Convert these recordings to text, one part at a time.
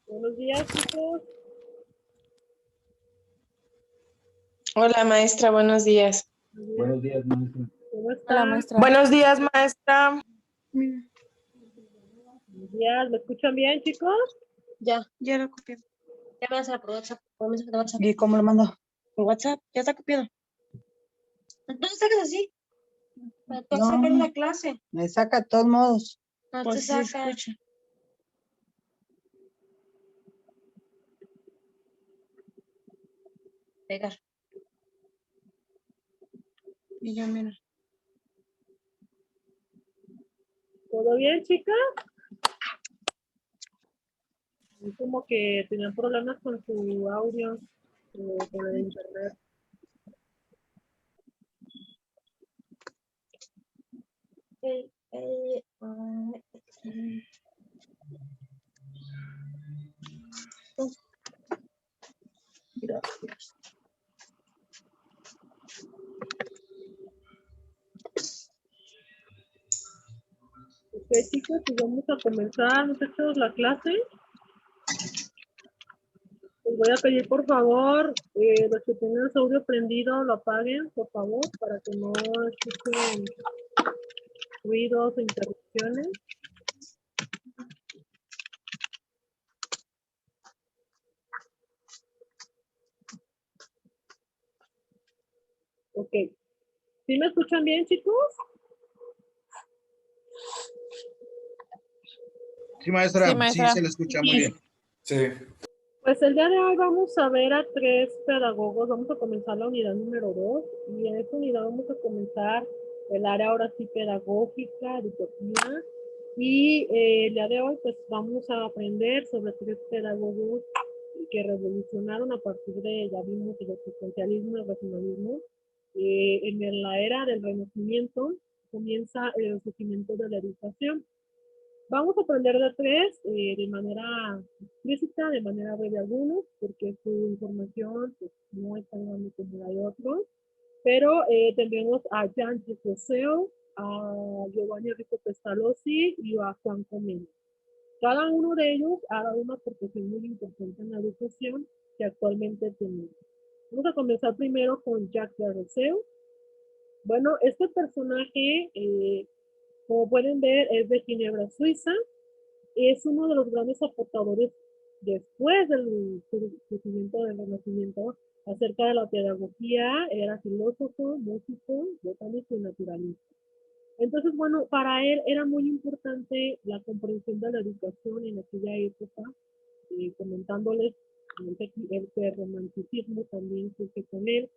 Buenos días, chicos. Hola, maestra, buenos días. Buenos días, maestra. ¿Cómo Hola, están? maestra. Buenos días, maestra. Buenos días. ¿Me escuchan bien, chicos? Ya lo copié. Ya me vas a por WhatsApp, por mensaje de WhatsApp. ¿Y cómo lo mando? Por WhatsApp, Ya está copiado. entonces sacas así. Para tú No. sacar la clase. Me saca de todos modos. No Pues te sí, saca. escucha. Pegar. Y yo, mira. ¿Todo bien, chicas? Es como que tenían problemas con su audio, con el internet. Gracias. Ok, chicos, pues vamos a comenzar, muchachos, la clase. Les voy a pedir, por favor, los que tengan su audio prendido, lo apaguen, por favor, para que no escuchen ruidos o interrupciones. Ok. ¿Sí me escuchan bien, chicos? Sí, maestra. Sí, maestra. Sí, se le escucha muy bien. Sí. Pues el día de hoy vamos a ver a 3 pedagogos. Vamos a comenzar la unidad número 2 y en esta unidad vamos a comenzar el área ahora sí pedagógica, educativa. Y el día de hoy pues vamos a aprender sobre 3 pedagogos que revolucionaron a partir de, ya vimos, el existencialismo y el racionalismo. En la era del Renacimiento comienza el surgimiento de la educación. Vamos a aprender de 3 de manera explícita, de manera breve algunos, porque su información pues, no es tan grande como la de otros. Pero tendremos a Jean-Jacques Rousseau, a Giovanni Enrico Pestalozzi y a Juan Comeno. Cada uno de ellos ha dado una aportación muy importante en la educación que actualmente tenemos. Vamos a comenzar primero con Jacques Rousseau. Bueno, este personaje, como pueden ver, es de Ginebra, Suiza. Es uno de los grandes aportadores después del surgimiento del Renacimiento acerca de la pedagogía. Era filósofo, músico, botánico y naturalista. Entonces, bueno, para él era muy importante la comprensión de la educación en aquella época, comentándoles el romanticismo también surge con él.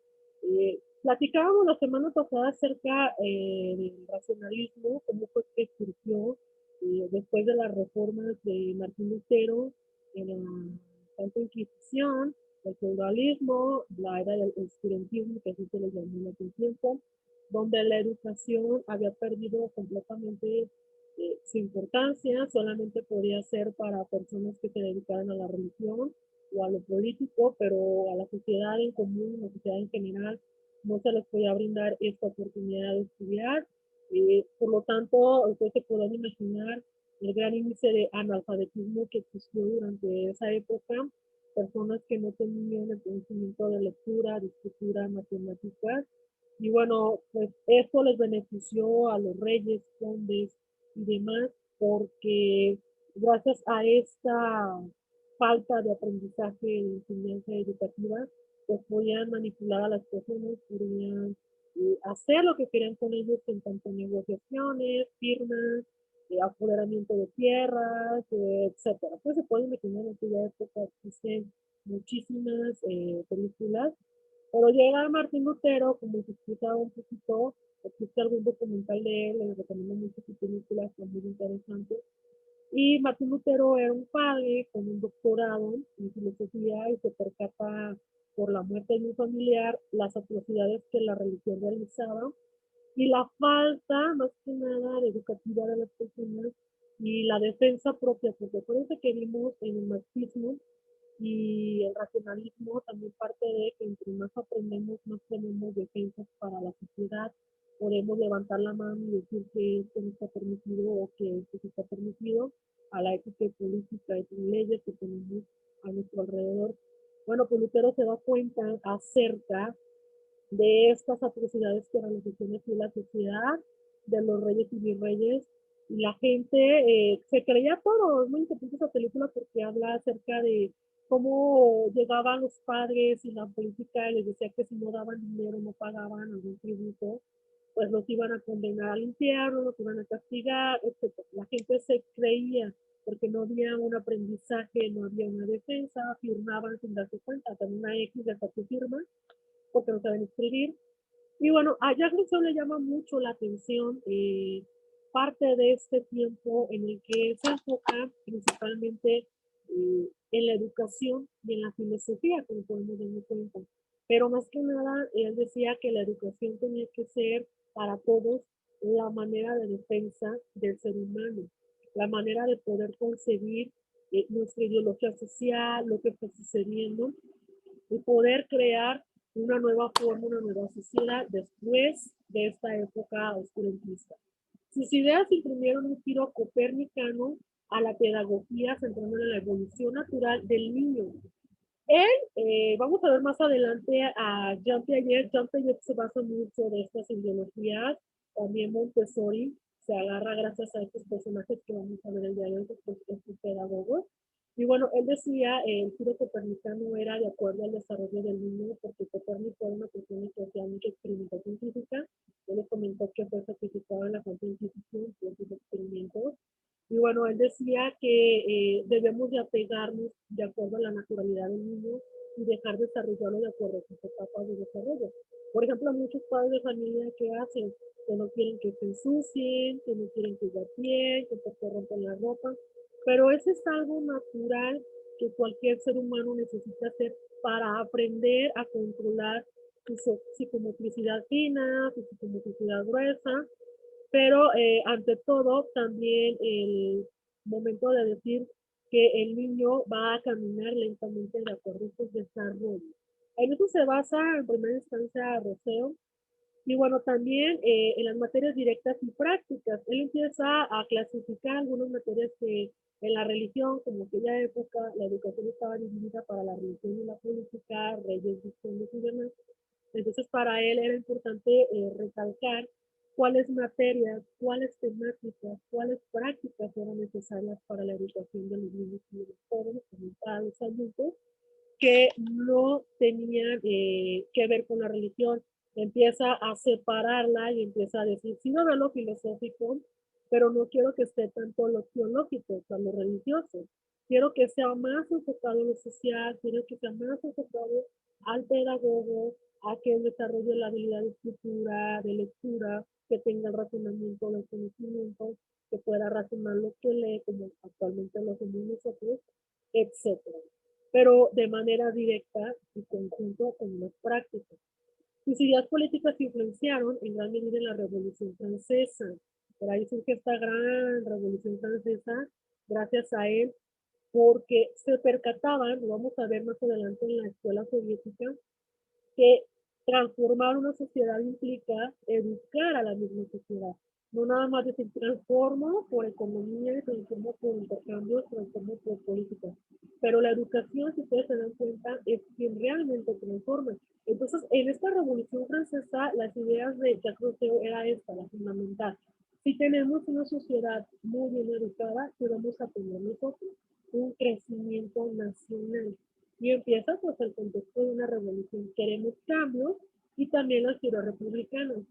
Platicábamos la semana pasada acerca del racionalismo, cómo fue que surgió después de las reformas de Martín Lutero en la Santa Inquisición, el feudalismo, la era del oscurantismo, que así se le llamó en aquel tiempo, donde la educación había perdido completamente su importancia, solamente podía ser para personas que se dedicaran a la religión o a lo político, pero a la sociedad en común, a la sociedad en general, no se les podía brindar esta oportunidad de estudiar. Por lo tanto, ustedes se pueden imaginar el gran índice de analfabetismo que existió durante esa época, personas que no tenían el conocimiento de lectura, de escritura, matemáticas, y bueno, pues eso les benefició a los reyes, condes y demás, porque gracias a esta falta de aprendizaje de enseñanza educativa, pues podían manipular a las personas, podían hacer lo que querían con ellos en tanto negociaciones, firmas, apoderamiento de tierras, etcétera. Pues se puede imaginar en aquella época existen muchísimas películas, pero llega Martín Lutero, como se explicaba un poquito, existe algún documental de él, les recomiendo mucho su película, son muy interesantes. Y Martín Lutero era un padre con un doctorado en filosofía y se percata por la muerte de un familiar las atrocidades que la religión realizaba y la falta, más que nada, de educativa de las personas y la defensa propia, porque por eso que vimos en el marxismo y el racionalismo también parte de que entre más aprendemos, más tenemos defensas para la sociedad. Podemos levantar la mano y decir que esto no está permitido o que esto sí está permitido a la ética y política y leyes que tenemos a nuestro alrededor. Bueno, pues Lutero se da cuenta acerca de estas atrocidades que realizaron aquí la sociedad, de los reyes y virreyes, y la gente se creía todo. Es muy interesante esa película porque habla acerca de cómo llegaban los padres y la política les decía que si no daban dinero, no pagaban algún tributo, pues los iban a condenar al infierno, los iban a castigar, etc. La gente se creía porque no había un aprendizaje, no había una defensa, firmaban sin darse cuenta, también una X de hasta tu firma, porque no saben escribir. Y bueno, a Jack Russell le llama mucho la atención parte de este tiempo en el que se enfoca principalmente en la educación y en la filosofía, como podemos darnos cuenta. Pero más que nada, él decía que la educación tenía que ser para todos la manera de defensa del ser humano, la manera de poder concebir nuestra ideología social, lo que está sucediendo, y poder crear una nueva forma, una nueva sociedad después de esta época oscurantista. Sus ideas imprimieron un giro copernicano a la pedagogía centrándola en la evolución natural del niño. Él, vamos a ver más adelante a Jean Piaget. Jean Piaget se basa mucho de estas ideologías. También Montessori se agarra gracias a estos personajes que vamos a ver el día de hoy, estos pedagogos. Y bueno, él decía, el giro copernicano era de acuerdo al desarrollo del niño, porque Copérnico era una persona que hacía mucha experimentación física. Él le comentó que fue certificado en la Fuente Inquisición por sus experimentos. Y bueno, él decía que debemos de apegarnos de acuerdo a la naturalidad del niño y dejar desarrollarlo de acuerdo a sus etapas de desarrollo. Por ejemplo, muchos padres de familia que hacen que no quieren que se ensucien, que no quieren que gatien, que se rompen la ropa, pero eso es algo natural que cualquier ser humano necesita hacer para aprender a controlar su psicomotricidad fina, su psicomotricidad gruesa, pero ante todo también el momento de decir que el niño va a caminar lentamente de acuerdo a sus desarrollos. En eso se basa en primera instancia Rousseau. Y bueno, también en las materias directas y prácticas, él empieza a clasificar algunas materias que en la religión, como aquella época, la educación estaba dividida para la religión y la política, reyes, vizcondes y demás. Entonces, para él era importante recalcar cuáles materias, cuáles temáticas, cuáles prácticas eran necesarias para la educación de los niños y de los jóvenes, también para los adultos, que no tenían que ver con la religión. Empieza a separarla y empieza a decir, sí, no veo lo filosófico, pero no quiero que esté tanto lo teológico, o sea, lo religioso. Quiero que sea más enfocado en lo social, quiero que sea más enfocado al pedagogo, a que desarrolle la habilidad de escritura, de lectura, que tenga el razonamiento del conocimiento, que pueda razonar lo que lee, como actualmente lo hacemos nosotros, etcétera, pero de manera directa y conjunto con las prácticas. Sus ideas políticas influenciaron en gran medida en la Revolución Francesa. Por ahí surge esta gran Revolución Francesa, gracias a él, porque se percataban, lo vamos a ver más adelante en la escuela soviética, que transformar una sociedad implica educar a la misma sociedad. No nada más decir transformo por economía, transformo por intercambios, transformo por política. Pero la educación, si ustedes se dan cuenta, es quien realmente transforma. Entonces, en esta Revolución Francesa, las ideas de Jacques Rousseau era esta, la fundamental. Si tenemos una sociedad muy bien educada, ¿qué vamos a tener nosotros? Un crecimiento nacional. Y empieza pues el contexto de una revolución. Queremos cambios y también los quiero republicanos.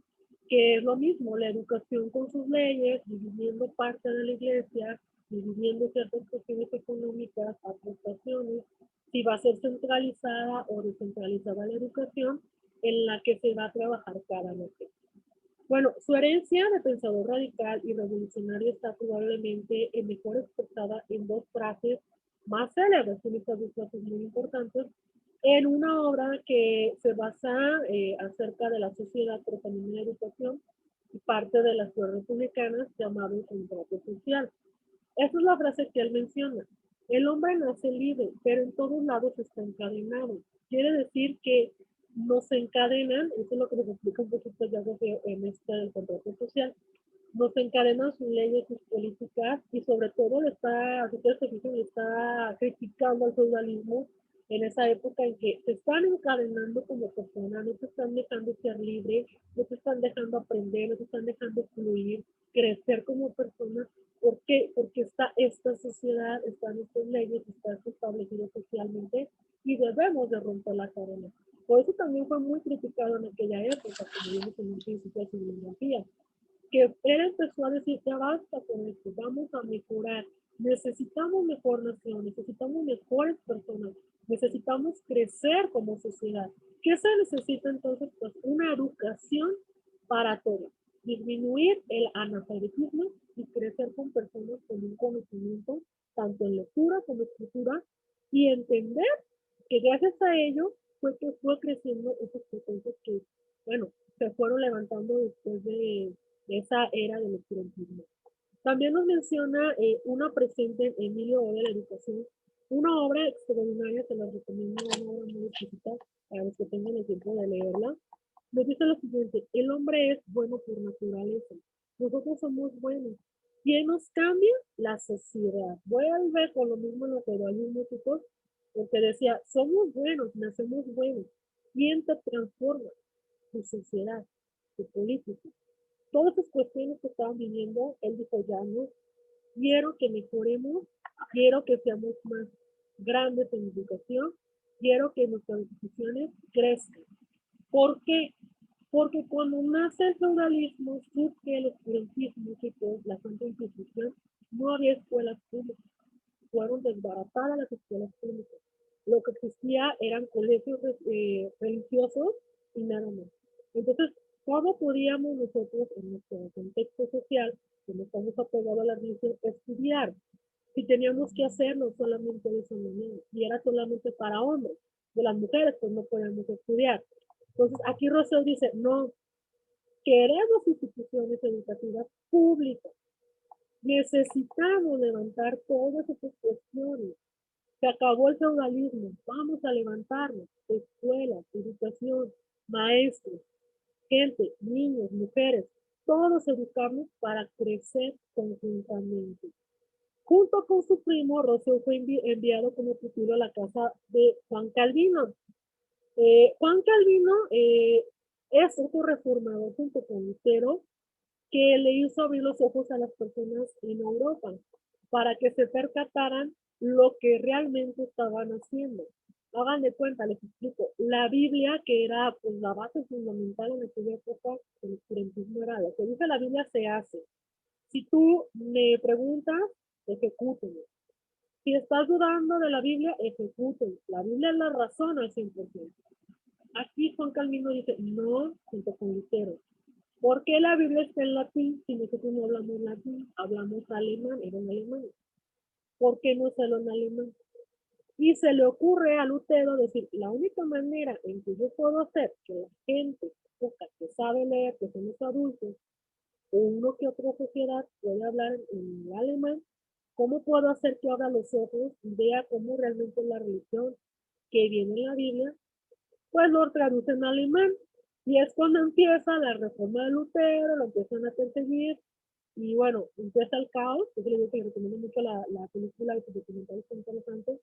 que es lo mismo, la educación con sus leyes, dividiendo parte de la iglesia, dividiendo ciertas cuestiones económicas, aportaciones, si va a ser centralizada o descentralizada la educación en la que se va a trabajar cada materia. Bueno, su herencia de pensador radical y revolucionario está probablemente mejor expresada en dos frases más célebres, son estas dos frases muy importantes, en una obra que se basa acerca de la sociedad, pero también en la educación, y parte de las teorías republicanas llamado el contrato social. Esa es la frase que él menciona. El hombre nace libre, pero en todos lados está encadenado. Quiere decir que nos encadenan, eso es lo que nos explica un poquito ya en este del contrato social, nos encadenan sus leyes, sus políticas, y sobre todo está criticando al feudalismo en esa época en que te están encadenando como persona, no te están dejando ser libre, no te están dejando aprender, no te están dejando fluir, crecer como persona. ¿Por qué? Porque está esta sociedad, están estas leyes, está establecido socialmente y debemos de romper la cadena. Por eso también fue muy criticado en aquella época, como vimos en un principio de cinematografía, que él empezó a decir, ya basta con esto, vamos a mejorar, necesitamos mejor nación, necesitamos mejores personas, necesitamos crecer como sociedad. ¿Qué se necesita entonces? Pues una educación para todos, disminuir el analfabetismo y crecer con personas con un conocimiento, tanto en lectura como escritura, y entender que gracias a ello fue que fue creciendo esos potencias que, bueno, se fueron levantando después de esa era del oscurantismo. También nos menciona una presente en Emilio O de la Educación, una obra extraordinaria que les recomiendo, una obra muy exquisita para los que tengan el tiempo de leerla. Nos dice lo siguiente, el hombre es bueno por naturaleza, nosotros somos buenos. ¿Quién nos cambia? La sociedad. Vuelve con lo mismo en los feudalismo, chicos, porque decía, somos buenos, nacemos buenos. ¿Quién te transforma? Tu sociedad, tu política. Todas esas cuestiones que estaban viviendo, él dijo, ya no, quiero que mejoremos, quiero que seamos más grandes en educación, quiero que nuestras instituciones crezcan. ¿Por qué? Porque cuando nace el feudalismo, surge el oscurantismo, que es la Santa Inquisición, no había escuelas públicas, fueron desbaratadas las escuelas públicas. Lo que existía eran colegios religiosos y nada más. Entonces, ¿cómo podíamos nosotros, en nuestro contexto social, que no estamos apegados a la religión, estudiar? Si teníamos que hacerlo solamente de esa manera, y era solamente para hombres, de las mujeres pues no podíamos estudiar. Entonces, aquí Rousseau dice, no, queremos instituciones educativas públicas, necesitamos levantar todas esas cuestiones. Se acabó el feudalismo, vamos a levantarnos, escuelas, educación, maestros, gente, niños, mujeres, todos educarnos para crecer conjuntamente. Junto con su primo, Rousseau fue enviado como pupilo a la casa de Juan Calvino. Juan Calvino es otro reformador junto con Lutero que le hizo abrir los ojos a las personas en Europa para que se percataran lo que realmente estaban haciendo. Hagan de cuenta, les explico, la Biblia, que era pues, la base fundamental en aquella época, el oscurantismo era lo que dice la Biblia se hace. Si tú me preguntas, ejecútenlo. Si estás dudando de la Biblia, ejecútenlo. La Biblia es la razón al 100%. Aquí Juan Calvino dice, no, junto con Lutero. ¿Por qué la Biblia está en latín si nosotros no hablamos latín? Hablamos alemán, era en alemán. ¿Por qué no solo en alemán? Y se le ocurre a Lutero decir, la única manera en que yo puedo hacer que la gente que sabe leer, que son los adultos, o uno que otra sociedad puede hablar en alemán, ¿cómo puedo hacer que abra los ojos y vea cómo realmente es la religión que viene en la Biblia? Pues lo traduce en alemán. Y es cuando empieza la reforma de Lutero, lo empiezan a perseguir, y bueno, empieza el caos. Yo le digo que recomiendo mucho la película y su documental, es interesante,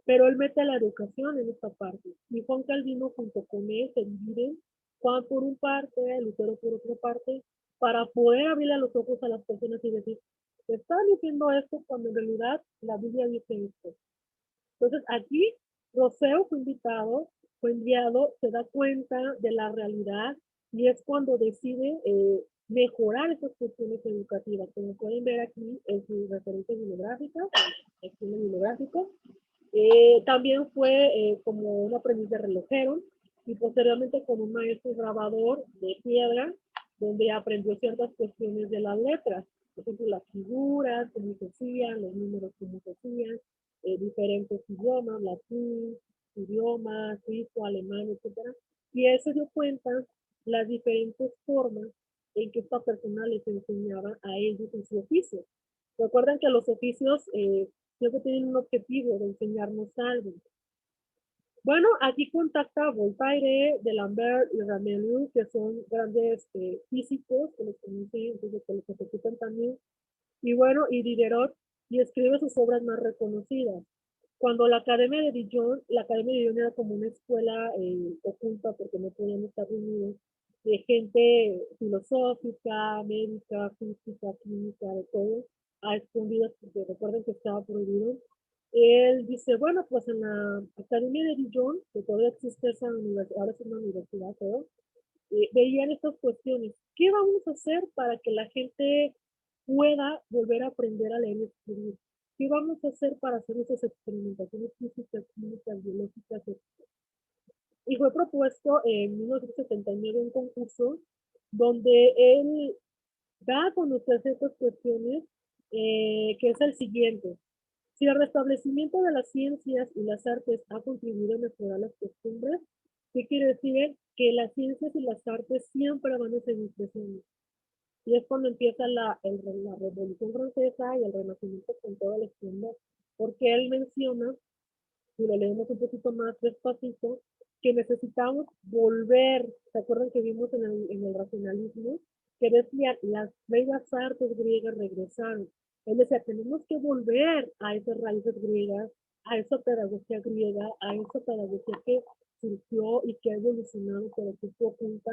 pero él mete la educación en esta parte. Y Juan Calvino junto con él se dividen, Juan por un parte, Lutero por otra parte, para poder abrirle los ojos a las personas y decir, están diciendo esto cuando en realidad la Biblia dice esto. Entonces aquí Rousseau fue invitado, fue enviado, se da cuenta de la realidad y es cuando decide mejorar esas cuestiones educativas. Como pueden ver aquí en sus referencias bibliográficas, estilo bibliográfico. También fue como un aprendiz de relojero y posteriormente con un maestro grabador de piedra, donde aprendió ciertas cuestiones de las letras, por ejemplo, las figuras, cómo se hacían, los números, cómo se hacían, diferentes idiomas, latín, idioma, suizo, alemán, etcétera. Y él se dio cuenta las diferentes formas en que esta persona les enseñaba a ellos en su oficio. Recuerden que los oficios siempre tienen un objetivo de enseñarnos algo. Bueno, aquí contacta a Voltaire, D'Alembert y Ramillieu, que son grandes físicos, que los conocen, que los ejecutan también. Y bueno, y Diderot, y escribe sus obras más reconocidas. Cuando la Academia de Dijon era como una escuela oculta porque no podían estar reunidos, de gente filosófica, médica, física, química, de todo, a escondidas, porque recuerden que estaba prohibido. Él dice, bueno, pues en la Academia de Dijon, que todavía existe esa universidad, ahora es una universidad, todo, veían estas cuestiones. ¿Qué vamos a hacer para que la gente pueda volver a aprender a leer y escribir? ¿Qué vamos a hacer para hacer esas experimentaciones físicas, químicas, biológicas? Y fue propuesto en 1979 un concurso donde él da a conocer ciertas cuestiones, que es el siguiente. Si el restablecimiento de las ciencias y las artes ha contribuido a mejorar las costumbres, ¿qué quiere decir? Que las ciencias y las artes siempre van a seguir creciendo. Y es cuando empieza la Revolución Francesa y el Renacimiento con toda la esplendor. Porque él menciona, si lo leemos un poquito más despacito, que necesitamos volver, ¿se acuerdan que vimos en el racionalismo? Que decía, las bellas artes griegas regresaron. Él decía, tenemos que volver a esas raíces griegas, a esa pedagogía griega, a esa pedagogía que surgió y que ha evolucionado por el tiempo oculta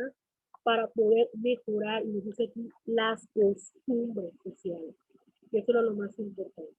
para poder mejorar, y nos dice aquí, las costumbres sociales, que eso era lo más importante.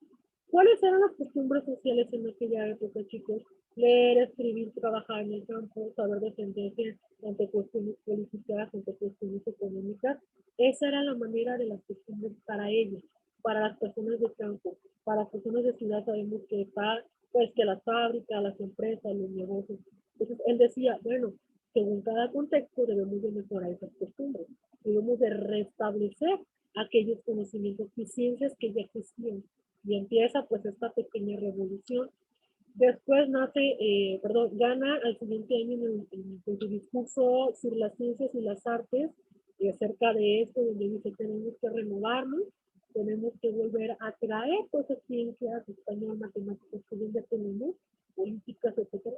¿Cuáles eran las costumbres sociales en aquella época, chicos? Leer, escribir, trabajar en el campo, saber defenderse ante cuestiones políticas, ante cuestiones económicas. Esa era la manera de las costumbres para ellos, para las personas de campo. Para las personas de ciudad sabemos que está, pues, que las fábricas, las empresas, los negocios. Entonces, él decía, bueno, según cada contexto debemos de mejorar esas costumbres. Debemos de restablecer aquellos conocimientos y ciencias que ya existían. Y empieza pues esta pequeña revolución. Después gana al siguiente año en su discurso sobre las ciencias y las artes, acerca de esto, donde dice tenemos que renovarnos, tenemos que volver a traer pues esas ciencias, español, matemáticas que ya tenemos, políticas, etcétera,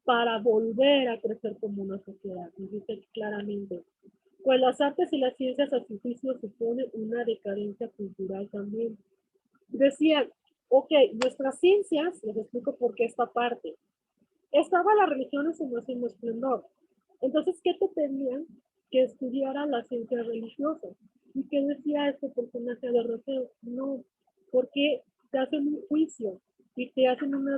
para volver a crecer como una sociedad. Y dice claramente, pues las artes y las ciencias a su juicio suponen una decadencia cultural también. Decían, ok, nuestras ciencias, les explico por qué esta parte, estaba la religión en su máximo esplendor. Entonces, ¿qué te pedían? Que estudiara la ciencia religiosa. ¿Y qué decía este personaje de Rousseau? No, porque te hacen un juicio y te hacen una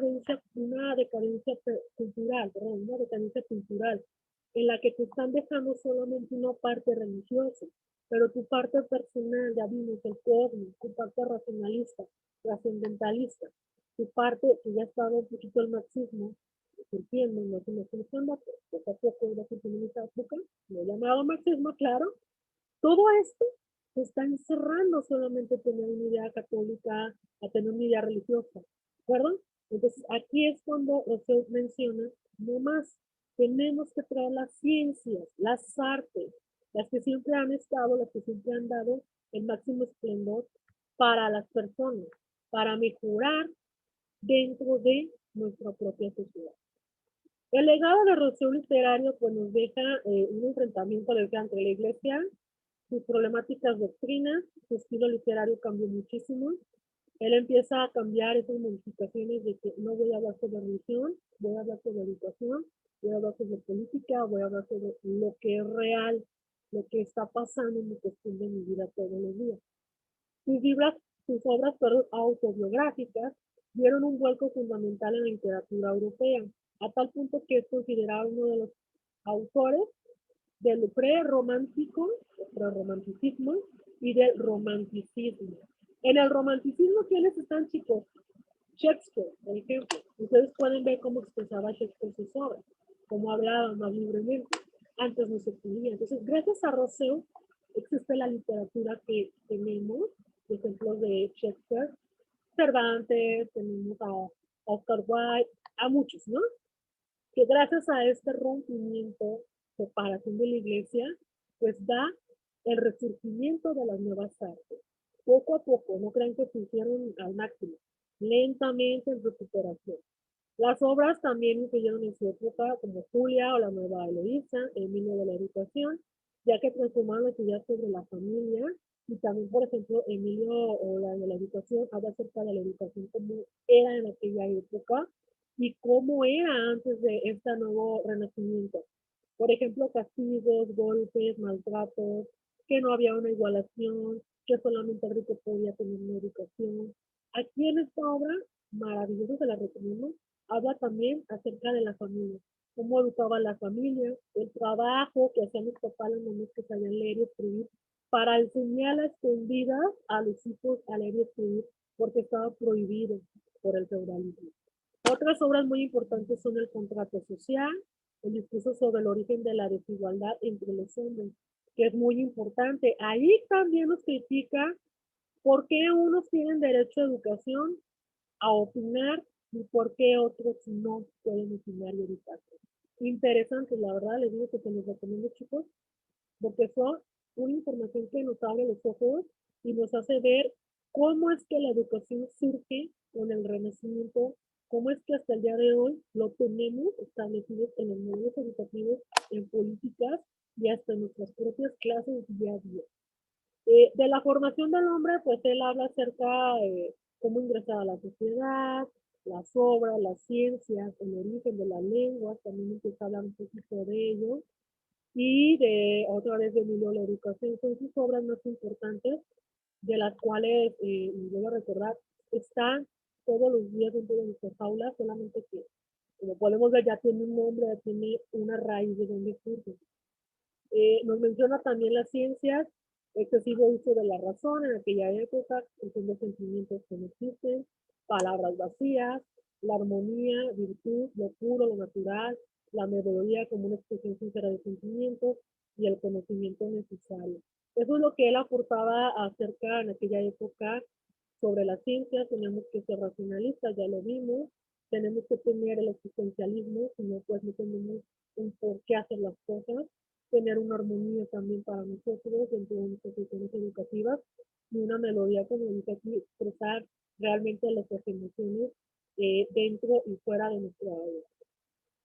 decadencia cultural, perdón, una decadencia cultural, en la que te están dejando solamente una parte religiosa, pero tu parte personal, ya vimos, el cosmos, tu parte racionalista, trascendentalista, tu parte que ya estaba un poquito el marxismo, surgiendo en los últimos años, poco a poco la en esa época, lo llamado marxismo, claro. Todo esto se está encerrando solamente a tener una idea católica, a tener una idea religiosa, ¿de acuerdo? Entonces aquí es cuando Rousseau menciona, no más, tenemos que traer las ciencias, las artes, las que siempre han estado, las que siempre han dado el máximo esplendor para las personas, para mejorar dentro de nuestra propia sociedad. El legado de Rousseau literario pues, nos deja un enfrentamiento entre la iglesia, sus problemáticas doctrinas, su estilo literario cambió muchísimo. Él empieza a cambiar esas modificaciones de que no voy a hablar sobre religión, voy a hablar sobre educación, voy a hablar sobre política, voy a hablar sobre lo que es real, lo que está pasando en mi cuestión de mi vida todos los días. Sus obras autobiográficas dieron un vuelco fundamental en la literatura europea, a tal punto que es considerado uno de los autores del prerromántico, prerromanticismo y del romanticismo. En el romanticismo, ¿quiénes están, chicos? Shakespeare, por ejemplo. Ustedes pueden ver cómo expresaba Shakespeare sus obras, cómo hablaba más libremente. Antes no se podía. Entonces, gracias a Rousseau existe la literatura que tenemos, ejemplos de Shakespeare, Cervantes, tenemos a Oscar Wilde, a muchos, ¿no? Que gracias a este rompimiento, separación de la iglesia, pues da el resurgimiento de las nuevas artes. Poco a poco, no crean que se hicieron al máximo, lentamente en recuperación. Las obras también influyeron en su época, como Julia o la Nueva Eloísa, Emilio de la Educación, ya que transformaron las ideas sobre la familia, y también, por ejemplo, Emilio o la de la Educación habla acerca de la educación como era en aquella época y cómo era antes de este nuevo renacimiento. Por ejemplo, castigos, golpes, maltratos, que no había una igualación, que solamente el rico podía tener una educación. Aquí en esta obra, maravillosa, se la recomiendo, habla también acerca de la familia, cómo educaba la familia, el trabajo que hacían los papás los niños que sabían leer y escribir, para enseñar a escondidas a los hijos a leer y escribir, porque estaba prohibido por el feudalismo. Otras obras muy importantes son el contrato social, el discurso sobre el origen de la desigualdad entre los hombres, que es muy importante. Ahí también nos critica por qué unos tienen derecho a educación, a opinar, y por qué otros no pueden opinar y educarse. Interesante, la verdad, les digo que se los recomiendo, chicos, porque son una información que nos abre los ojos y nos hace ver cómo es que la educación surge con el Renacimiento, cómo es que hasta el día de hoy lo tenemos establecido en los modelos educativos, en políticas y hasta en nuestras propias clases día a día. De la formación del hombre, pues él habla acerca de cómo ingresar a la sociedad, las obras, las ciencias, el origen de la lengua, también empieza a hablar un poquito de ello, y de otra vez de Emilio la Educación. Son sus obras más importantes, de las cuales, y voy a recordar, están todos los días dentro de nuestras aulas, solamente que, como podemos ver, ya tiene un nombre, ya tiene una raíz de donde surge. Nos menciona también las ciencias, excesivo uso de la razón en aquella época, de sentimientos que no existen, palabras vacías, la armonía, virtud, lo puro, lo natural, la melodía como una expresión sincera de sentimientos y el conocimiento necesario. Eso es lo que él aportaba acerca en aquella época sobre las ciencias. Tenemos que ser racionalistas, ya lo vimos, tenemos que tener el existencialismo, si no, pues no tenemos un por qué hacer las cosas, tener una armonía también para nosotros dentro de nuestras instituciones educativas y una melodía, como dice aquí, expresar realmente las emociones dentro y fuera de nuestra aula.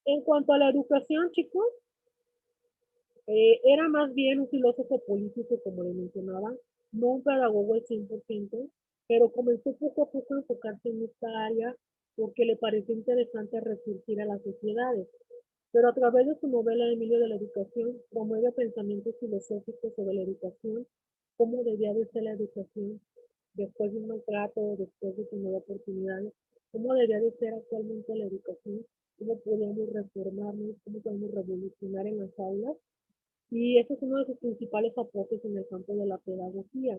En cuanto a la educación, chicos, era más bien un filósofo político, como le mencionaba, no un pedagogo al 100%, pero comenzó poco a poco a enfocarse en esta área porque le pareció interesante resurgir a las sociedades. Pero a través de su novela Emilio de la Educación, promueve pensamientos filosóficos sobre la educación, cómo debía de ser la educación después de un maltrato, después de tener oportunidades, cómo debía de ser actualmente la educación, cómo podemos reformarnos, cómo podemos revolucionar en las aulas. Y ese es uno de sus principales aportes en el campo de la pedagogía.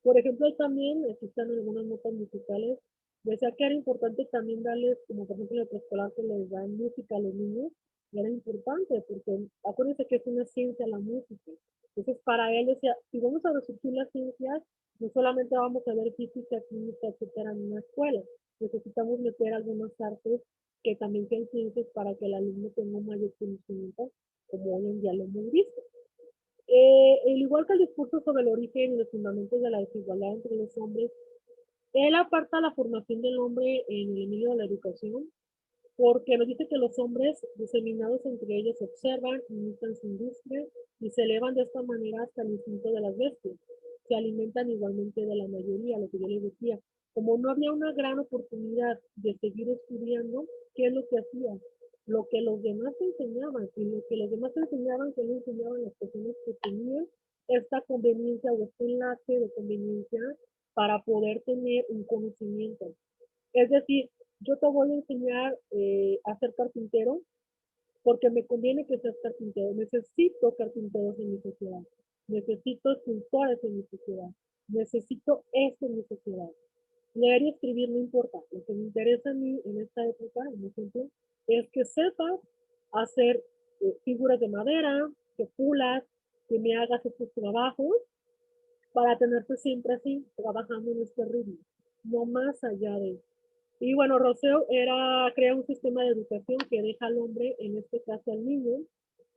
Por ejemplo, también existen algunas notas musicales. Decía que era importante también darles, como por ejemplo en el preescolar que les dan música a los niños, y era importante porque acuérdense que es una ciencia la música. Entonces para él decía, si vamos a resurgir las ciencias, no solamente vamos a ver física, química, etcétera en una escuela, necesitamos meter algunas artes que también sean ciencias para que el alumno tenga un mayor conocimiento, como hoy en día lo hemos visto. El igual que el discurso sobre el origen y los fundamentos de la desigualdad entre los hombres, él aparta la formación del hombre en el Emilio de la Educación, porque nos dice que los hombres diseminados entre ellos observan, imitan su industria y se elevan de esta manera hasta el instinto de las bestias. Se alimentan igualmente de la mayoría, lo que yo les decía. Como no había una gran oportunidad de seguir estudiando, ¿qué es lo que hacían? Lo que los demás enseñaban, y lo que los demás enseñaban, que le enseñaban las personas que tenían esta conveniencia o este enlace de conveniencia para poder tener un conocimiento. Es decir, yo te voy a enseñar a ser carpintero, porque me conviene que seas carpintero. Necesito carpinteros en mi sociedad. Necesito escultores en mi sociedad. Necesito esto en mi sociedad. Leer y escribir no importa. Lo que me interesa a mí en esta época, en ejemplo, es que sepas hacer figuras de madera, que pulas, que me hagas estos trabajos para tenerte siempre así, trabajando en este ritmo, no más allá de. Y bueno, Rousseau crea un sistema de educación que deja al hombre, en este caso al niño,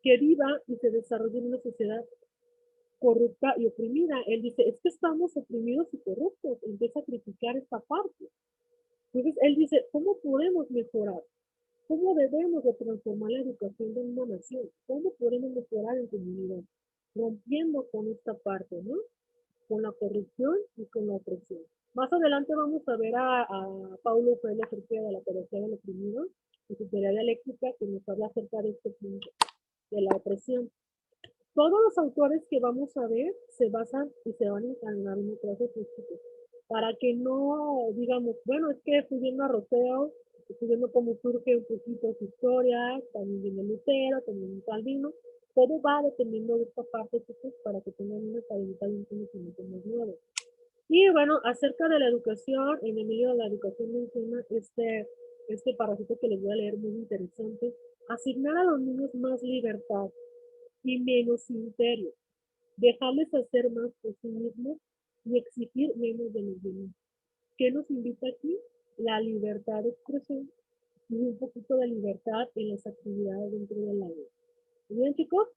que viva y se desarrolle en una sociedad corrupta y oprimida. Él dice, es que estamos oprimidos y corruptos, empieza a criticar esta parte. Entonces, él dice, ¿cómo podemos mejorar? ¿Cómo debemos de transformar la educación de una nación? ¿Cómo podemos mejorar en comunidad? Rompiendo con esta parte, ¿no? Con la corrupción y con la opresión. Más adelante vamos a ver a Paulo Freire acerca de la teología del oprimido y su teoría dialéctica que nos habla acerca de este punto, de la opresión. Todos los autores que vamos a ver se basan y se van a encarnar en otros principios, para que no digamos, bueno, es que estoy viendo a Rousseau, estoy viendo cómo surge un poquito su historia, también viene Lutero, también Calvino, todo va dependiendo de esta parte, chicos, para que tengan una estabilidad y un conocimiento más nuevo. Y bueno, acerca de la educación, en el medio de la educación menciona este parrafito que les voy a leer, muy interesante, asignar a los niños más libertad y menos imperio, dejarles hacer más por sí mismos y exigir menos de los demás. ¿Qué nos invita aquí? La libertad de expresión y un poquito de libertad en las actividades dentro del aula. Bien, chicos,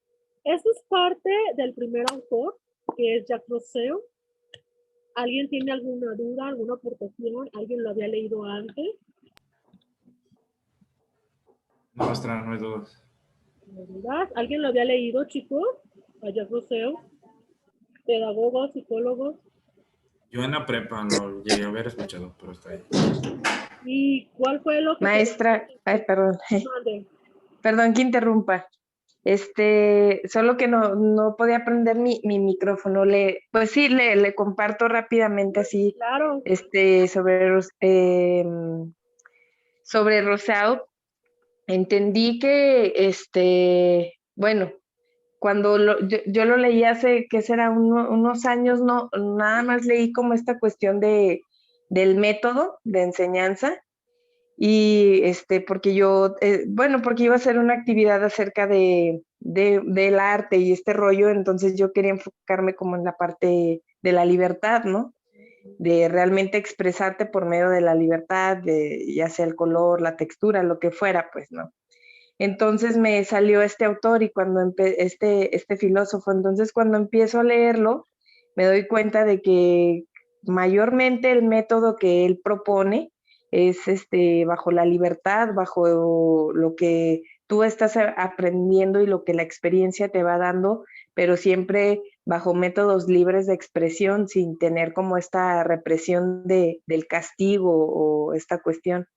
esto es parte del primer autor, que es Jacques Rousseau. ¿Alguien tiene alguna duda, alguna aportación? ¿Alguien lo había leído antes? No, maestra, no hay dudas. ¿Alguien lo había leído, chicos? A Jacques Rousseau, pedagogos, psicólogos. Yo en la prepa lo llegué a haber escuchado, pero está ahí. ¿Y cuál fue lo que Maestra, ay, perdón, te... perdón que interrumpa. Solo que no podía prender mi micrófono. Pues sí, le comparto rápidamente así, Claro. sobre Rousseau. Entendí que, bueno, cuando yo lo leí hace, ¿qué será? Unos años, no, nada más leí como esta cuestión del método de enseñanza y porque porque iba a hacer una actividad acerca del arte y este rollo, entonces yo quería enfocarme como en la parte de la libertad, ¿no? De realmente expresarte por medio de la libertad, ya sea el color, la textura, lo que fuera, pues, ¿no? Entonces me salió este autor y este filósofo, entonces cuando empiezo a leerlo, me doy cuenta de que mayormente el método que él propone es bajo la libertad, bajo lo que tú estás aprendiendo y lo que la experiencia te va dando, pero siempre bajo métodos libres de expresión, sin tener como esta represión del castigo o esta cuestión.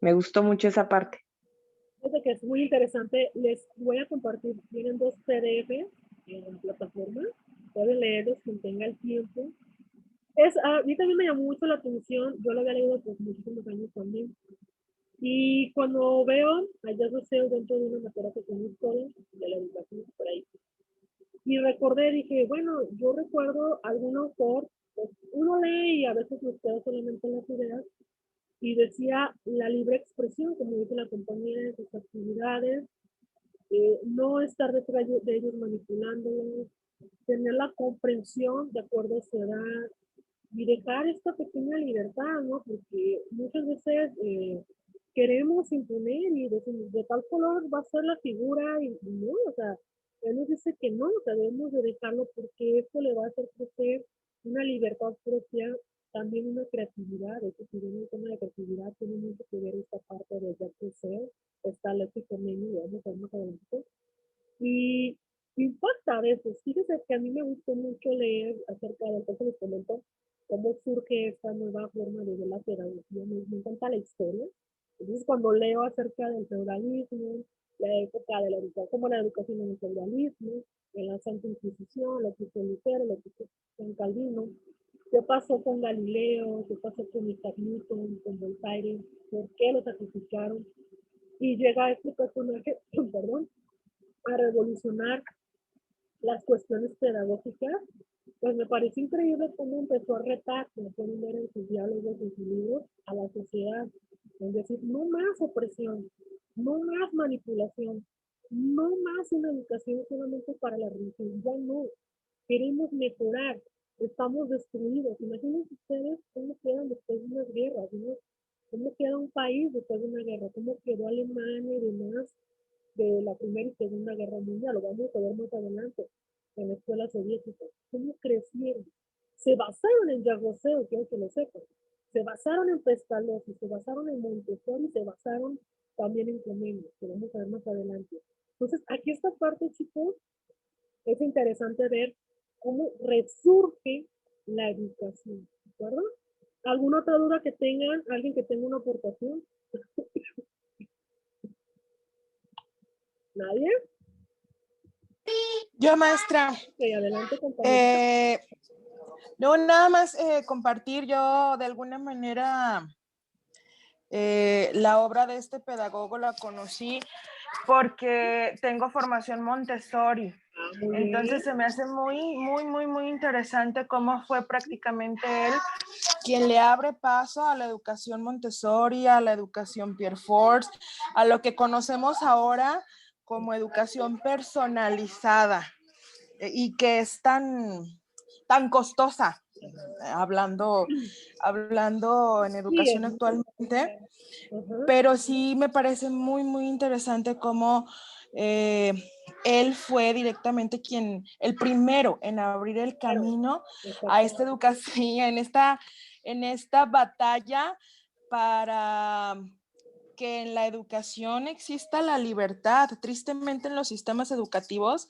Me gustó mucho esa parte. Fíjate que es muy interesante. Les voy a compartir, tienen 2 PDF en la plataforma. Pueden leerlos quien tenga el tiempo. A mí también me llamó mucho la atención. Yo lo había leído por muchísimos años también. Y cuando veo a Jacques Rousseau dentro de una materia que tiene historia de la educación por ahí, y recordé, dije, bueno, yo recuerdo algún autor, pues uno lee y a veces nos queda solamente las ideas, y decía la libre expresión, como dice la compañía de sus actividades, no estar detrás de ellos manipulándolos, tener la comprensión de acuerdo a su edad y dejar esta pequeña libertad, ¿no? Porque muchas veces queremos imponer y decimos, de tal color va a ser la figura y no, o sea, él nos dice que no, o sea, debemos de dejarlo porque esto le va a hacer crecer una libertad propia, también una creatividad, es decir, en el tema de creatividad tiene mucho que ver esta parte de Jacques Rousseau, está Léxico Menú, vamos a ver más adelante, y impacta a veces. Fíjese que a mí me gustó mucho leer acerca de, entonces les comento, cómo surge esta nueva forma de ver la pedagogía. Me encanta la historia. Entonces, cuando leo acerca del feudalismo, la época de la educación, como la educación en el feudalismo, en la Santa Inquisición, lo que hizo Lutero, lo que hizo San Calvino, qué pasó con Galileo, qué pasó con Isaac Newton, con Voltaire, por qué lo sacrificaron. y llega este personaje, perdón, a revolucionar las cuestiones pedagógicas, pues me parece increíble cómo empezó a retar, como pueden ver en sus diálogos, en sus libros, a la sociedad. Es decir, no más opresión, no más manipulación, no más una educación solamente para la religión, ya no. Queremos mejorar, estamos destruidos. Imagínense ustedes cómo quedan después de unas guerras, ¿no? ¿Cómo queda un país después de una guerra? ¿Cómo quedó Alemania y demás de la Primera y Segunda Guerra Mundial? Lo vamos a ver más adelante en la escuela soviética. ¿Cómo crecieron? Se basaron en Yagoseo, quiero que lo sepan. Se basaron en Pestalozzi, se basaron en Montessori, se basaron también en Comenius, que vamos a ver más adelante. Entonces, aquí esta parte, chicos, es interesante ver cómo resurge la educación, ¿de acuerdo? ¿Alguna otra duda que tengan? ¿Alguien que tenga una aportación? ¿Nadie? Yo, maestra, Ok, adelante, compañera. no, nada más compartir yo de alguna manera la obra de este pedagogo la conocí porque tengo formación Montessori. Entonces se me hace muy interesante cómo fue prácticamente él quien le abre paso a la educación Montessori, a la educación Pierre Force, a lo que conocemos ahora como educación personalizada y que es tan costosa, hablando en educación actualmente, pero sí me parece muy interesante cómo él fue directamente el primero en abrir el camino a esta educación, en esta batalla para que en la educación exista la libertad. Tristemente en los sistemas educativos,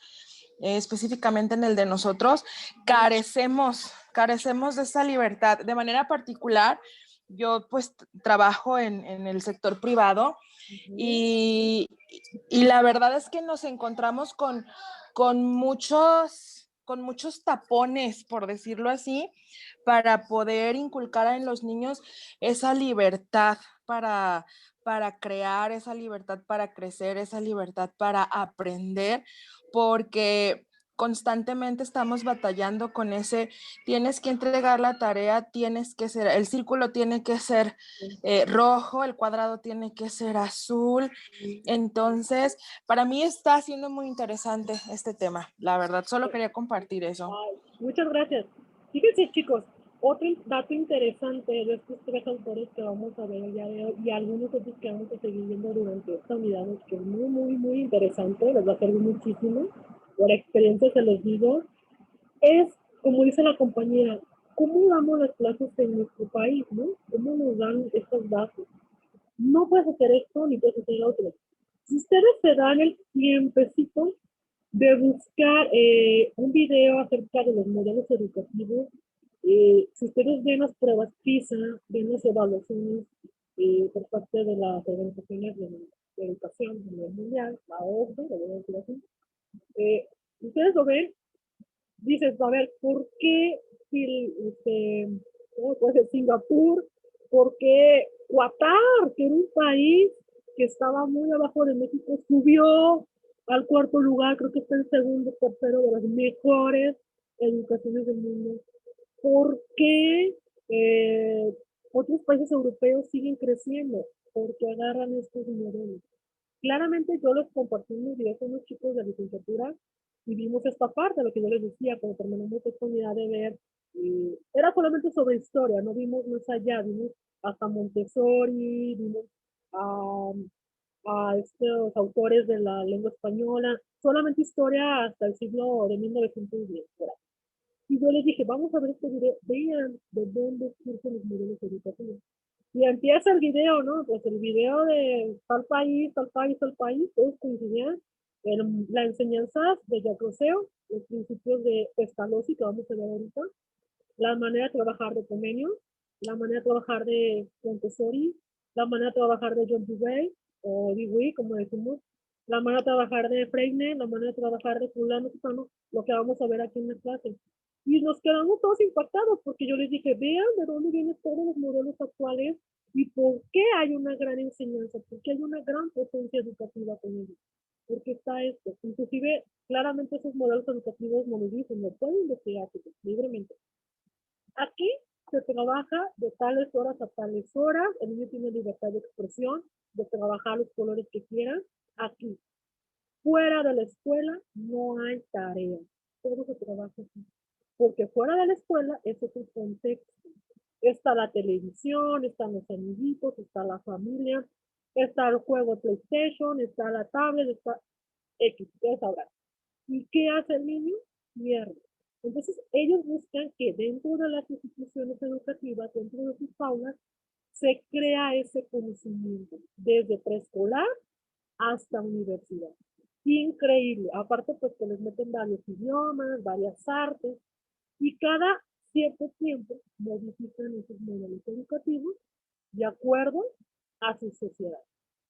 específicamente en el de nosotros, carecemos de esa libertad. De manera particular, yo pues trabajo en el sector privado y la verdad es que nos encontramos con muchos tapones, por decirlo así, para poder inculcar en los niños esa libertad para crear, esa libertad para crecer, esa libertad para aprender, porque constantemente estamos batallando con ese, tienes que entregar la tarea, el círculo tiene que ser rojo, el cuadrado tiene que ser azul. Entonces, para mí está siendo muy interesante este tema, la verdad, solo quería compartir eso. Muchas gracias. Fíjense, chicos, otro dato interesante de estos tres autores que vamos a ver el día de hoy y algunos otros que vamos a seguir viendo durante esta unidad, que es muy interesante, les va a servir muchísimo. Por experiencia se los digo, es, como dice la compañera, ¿cómo damos las clases en nuestro país, no? ¿Cómo nos dan estos datos? No puedes hacer esto ni puedes hacer lo otro. Si ustedes se dan el tiempecito de buscar un video acerca de los modelos educativos, si ustedes ven las pruebas PISA, ven las evaluaciones por parte de las organizaciones de educación a nivel mundial, la OCDE, lo voy a decir así, ustedes lo ven, dices, a ver, ¿por qué ¿cómo puede ser Singapur? ¿Por qué Qatar, que era un país que estaba muy abajo de México, subió al cuarto lugar? Creo que está en segundo, tercero de las mejores educaciones del mundo. ¿Por qué otros países europeos siguen creciendo? Porque agarran estos modelos. Claramente yo les compartí un video con los chicos de licenciatura y vimos esta parte, lo que yo les decía, cuando terminamos esta unidad de ver, era solamente sobre historia, no vimos más allá, vimos hasta Montessori, vimos a estos autores de la lengua española, solamente historia hasta el siglo de 1910. Y yo les dije, vamos a ver este video, vean de dónde surgen los modelos educativos. Y empieza el video, ¿no? Pues el video de tal país, todos coincidían en la enseñanza de Yacroseo, los principios de Pestalozzi, que vamos a ver ahorita, la manera de trabajar de Comenius, la manera de trabajar de Montessori, la manera de trabajar de John Dewey, o Dewey, como decimos, la manera de trabajar de Freire, la manera de trabajar de fulano, lo que vamos a ver aquí en la clase. Y nos quedamos todos impactados porque yo les dije, vean de dónde vienen todos los modelos actuales ¿Y por qué hay una gran enseñanza? Porque hay una gran potencia educativa con ellos. Porque está esto. Inclusive, claramente esos modelos educativos no lo dicen, lo pueden investigar libremente. Aquí se trabaja de tales horas a tales horas, el niño tiene libertad de expresión, de trabajar los colores que quieran. Aquí, fuera de la escuela, no hay tarea. Todo se trabaja aquí. Porque fuera de la escuela, ese es el contexto. Está la televisión, están los amiguitos, está la familia, está el juego PlayStation, está la tablet, está X, ustedes sabrán. ¿Y qué hace el niño? Pierde. Entonces, ellos buscan que dentro de las instituciones educativas, dentro de sus aulas, se crea ese conocimiento, desde preescolar hasta universidad. Increíble. Aparte, pues que les meten varios idiomas, varias artes, y cada cierto tiempo modifican esos modelos educativos de acuerdo a su sociedad.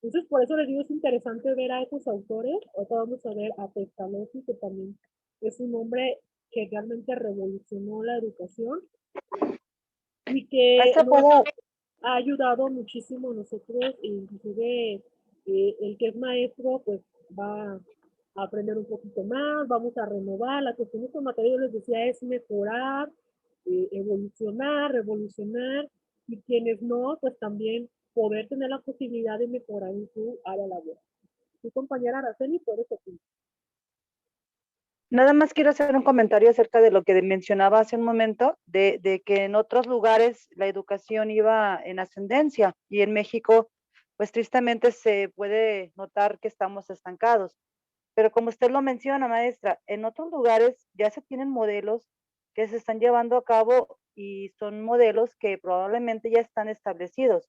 Entonces, por eso les digo, es interesante ver a esos autores. Ahorita vamos a ver a Pestalozzi, que también es un hombre que realmente revolucionó la educación y que ha ayudado muchísimo a nosotros, inclusive el que es maestro, pues va a aprender un poquito más, vamos a renovar. La cuestión de estos materiales, les decía, es mejorar, evolucionar, revolucionar, y quienes no, pues también poder tener la posibilidad de mejorar en su área laboral. Tu compañera Araceli, puedes opinar. Nada más quiero hacer un comentario acerca de lo que mencionaba hace un momento, de que en otros lugares la educación iba en ascendencia y en México, pues tristemente se puede notar que estamos estancados. Pero como usted lo menciona, maestra, en otros lugares ya se tienen modelos que se están llevando a cabo y son modelos que probablemente ya están establecidos.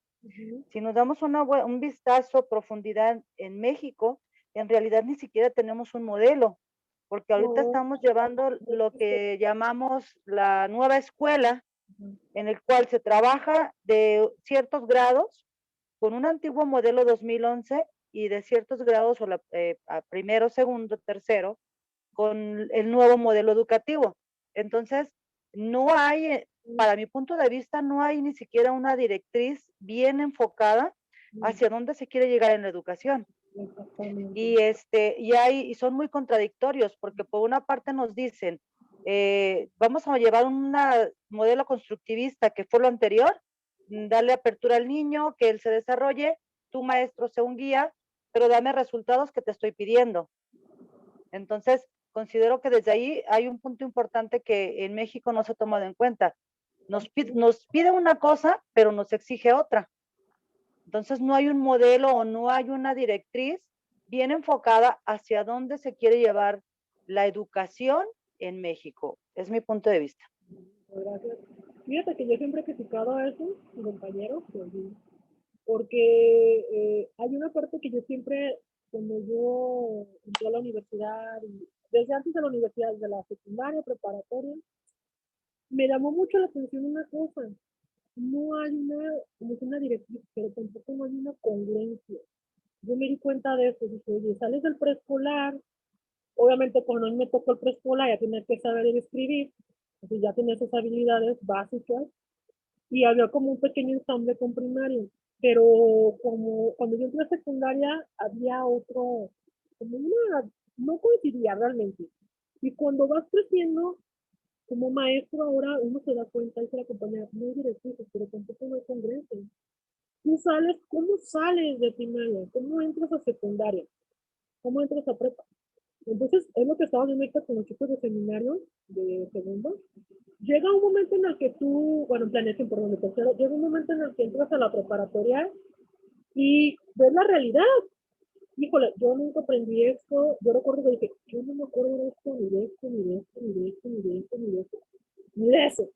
Si nos damos un vistazo, profundidad en México, en realidad ni siquiera tenemos un modelo, porque ahorita estamos llevando lo que llamamos la nueva escuela, en el cual se trabaja de ciertos grados con un antiguo modelo 2011 y de ciertos grados a primero, segundo, tercero, con el nuevo modelo educativo. Entonces, no hay, para mi punto de vista, no hay ni siquiera una directriz bien enfocada hacia dónde se quiere llegar en la educación. Y son muy contradictorios, porque por una parte nos dicen, vamos a llevar un modelo constructivista que fue lo anterior, darle apertura al niño, que él se desarrolle, tu maestro sea un guía, pero dame resultados que te estoy pidiendo. Entonces, considero que desde ahí hay un punto importante que en México no se ha tomado en cuenta. Nos pide una cosa, pero nos exige otra. Entonces, no hay un modelo o no hay una directriz bien enfocada hacia dónde se quiere llevar la educación en México. Es mi punto de vista. Gracias. Fíjate que yo siempre he criticado a eso, mi compañero, porque hay una parte que yo siempre, cuando yo entré a la universidad, y desde antes de la universidad, de la secundaria, preparatoria, me llamó mucho la atención una cosa. No hay una directriz, pero tampoco no hay una congruencia. Yo me di cuenta de eso. Dije, oye, sales del preescolar, obviamente cuando a mí me tocó el preescolar ya tenía que saber escribir, entonces ya tenía esas habilidades básicas, y había como un pequeño ensamble con primaria, pero como cuando yo entré a secundaria había otro, no coincidía realmente. Y cuando vas creciendo como maestro, ahora uno se da cuenta, dice la compañera, no hay directrices, pero tampoco no hay congruencia. ¿Cómo sales de primaria? ¿Cómo entras a secundaria? ¿Cómo entras a prepa? Entonces, es lo que estaba viendo ahorita con los chicos de seminario, de segundo. Llega un momento en el que tú, bueno, en planeación, perdón, de tercero, llega un momento en el que entras a la preparatoria y ves la realidad. Híjole, yo nunca aprendí esto. Yo recuerdo que dije, yo no me acuerdo de esto, ni de esto, ni de esto, ni de esto, ni de esto, ni de esto, ni de eso.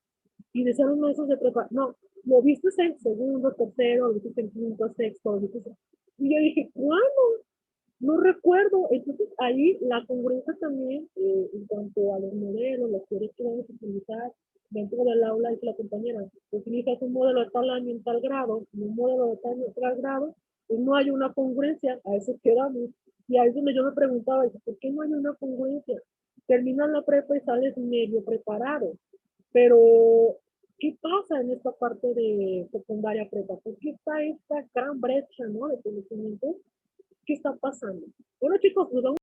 Y de ser uno de esos de prepa. No, lo viste en segundo, tercero, lo viste en quinto, sexto, lo viste en... Y yo dije, ¿cuándo? No recuerdo. Entonces ahí la congruencia también en cuanto a los modelos, los teorías que vamos a utilizar dentro del aula, dice la compañera, utilizas un modelo de tal año en tal grado y un modelo de tal grado, pues no hay una congruencia, a eso quedamos. Y ahí es donde yo me preguntaba, ¿por qué no hay una congruencia? Terminas la prepa y sales medio preparado, pero ¿qué pasa en esta parte de secundaria prepa? ¿Por qué está esta gran brecha, ¿no? De conocimiento. ¿Qué está pasando? Bueno, chicos, pues vamos